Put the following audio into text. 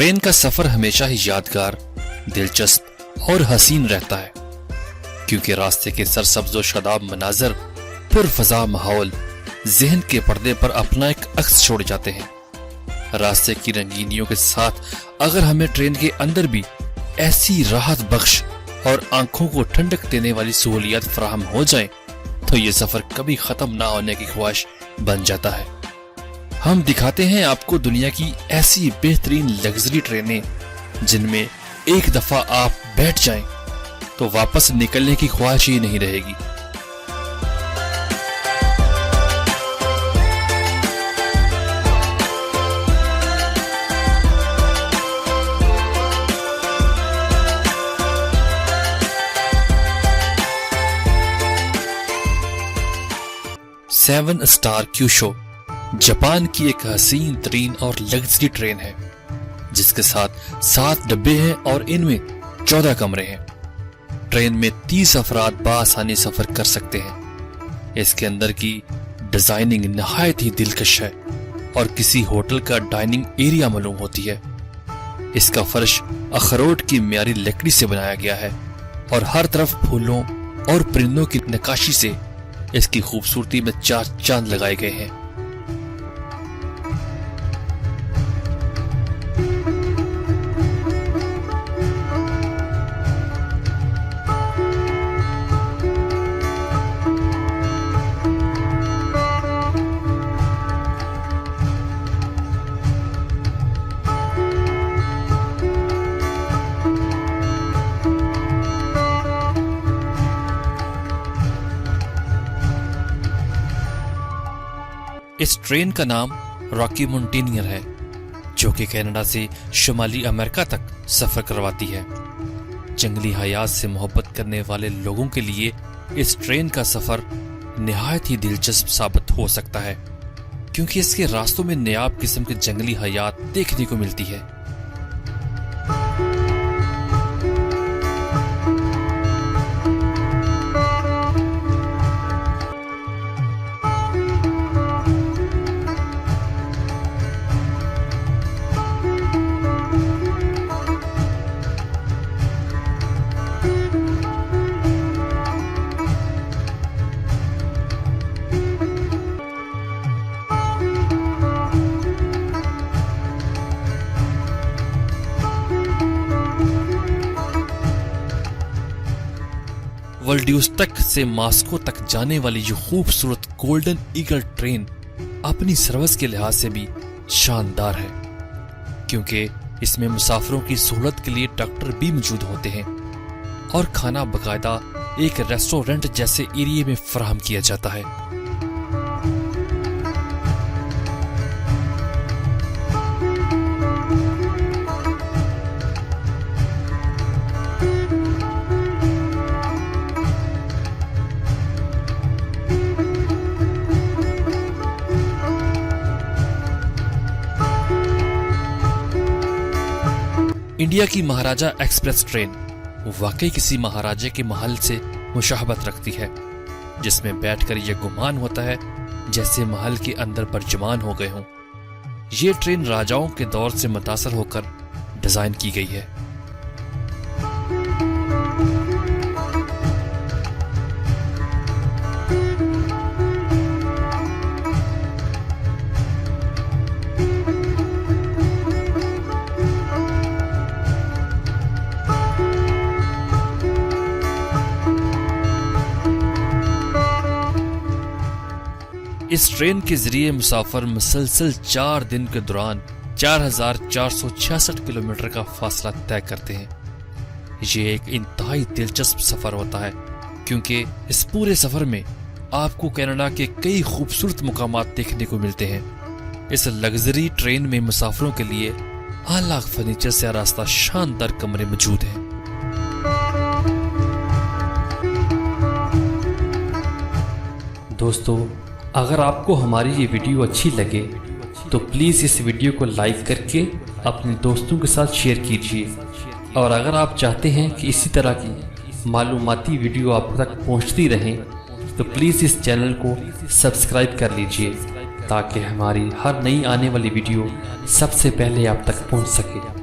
Train का सफर हमेशा ही यादगार, दिलचस्प और हसीन रहता है, क्योंकि रास्ते के सरसब्ज़ो शादाब मनाजर, पुरफज़ा माहौल ज़हन के पर्दे पर अपना एक अक्स छोड़ जाते हैं। रास्ते की रंगीनियों के साथ अगर हमें ट्रेन के अंदर भी ऐसी राहत बख्श और आंखों को ठंडक देने वाली सहूलियत फराहम हो जाए तो ये सफर कभी खत्म ना होने की ख्वाहिश बन जाता है। हम दिखाते हैं आपको दुनिया की ऐसी बेहतरीन लग्जरी ट्रेनें जिनमें एक दफा आप बैठ जाएं तो वापस निकलने की ख्वाहिश ही नहीं रहेगी। सेवन स्टार क्यूशो जापान की एक हसीन तरीन और लग्जरी ट्रेन है जिसके साथ 7 डब्बे हैं और इनमें 14 कमरे हैं। ट्रेन में 30 अफराद बासानी सफर कर सकते हैं। इसके अंदर की डिजाइनिंग नहायत ही दिलकश है और किसी होटल का डाइनिंग एरिया मालूम होती है। इसका फर्श अखरोट की म्यारी लकड़ी से बनाया गया है और हर तरफ फूलों और परिंदों की नक्काशी से इसकी खूबसूरती में 4 चांद लगाए गए हैं। इस ट्रेन का नाम रॉकी माउंटेनियर है, जो कि कनाडा से शुमाली अमेरिका तक सफर करवाती है। जंगली हयात से मोहब्बत करने वाले लोगों के लिए इस ट्रेन का सफर निहायत ही दिलचस्प साबित हो सकता है, क्योंकि इसके रास्तों में नायाब किस्म के जंगली हयात देखने को मिलती है। व्लादिवोस्तोक से मॉस्को तक जाने वाली ये खूबसूरत गोल्डन ईगल ट्रेन अपनी सर्विस के लिहाज से भी शानदार है, क्योंकि इसमें मुसाफिरों की सहूलत के लिए डॉक्टर भी मौजूद होते हैं और खाना बाकायदा एक रेस्टोरेंट जैसे एरिया में फराहम किया जाता है। इंडिया की महाराजा एक्सप्रेस ट्रेन वाकई किसी महाराजे के महल से मुशाहबत रखती है, जिसमें बैठकर यह गुमान होता है जैसे महल के अंदर बरजमान हो गए हों। ये ट्रेन राजाओं के दौर से मुतासर होकर डिजाइन की गई है। इस ट्रेन के जरिए मुसाफिर मुसलसल 4 दिन के दौरान 4466 किलोमीटर का फासला तय करते हैं। ये एक इंतहाई दिलचस्प सफर होता है, क्योंकि इस पूरे सफर में आपको कनाडा के कई खूबसूरत मुकामात देखने को मिलते हैं। इस लग्जरी ट्रेन में मुसाफिरों के लिए आला फर्नीचर से आरास्ता शानदार कमरे मौजूद हैं। दोस्तों, अगर आपको हमारी ये वीडियो अच्छी लगे तो प्लीज़ इस वीडियो को लाइक करके अपने दोस्तों के साथ शेयर कीजिए, और अगर आप चाहते हैं कि इसी तरह की मालूमाती वीडियो आप तक पहुंचती रहें तो प्लीज़ इस चैनल को सब्सक्राइब कर लीजिए, ताकि हमारी हर नई आने वाली वीडियो सबसे पहले आप तक पहुंच सके।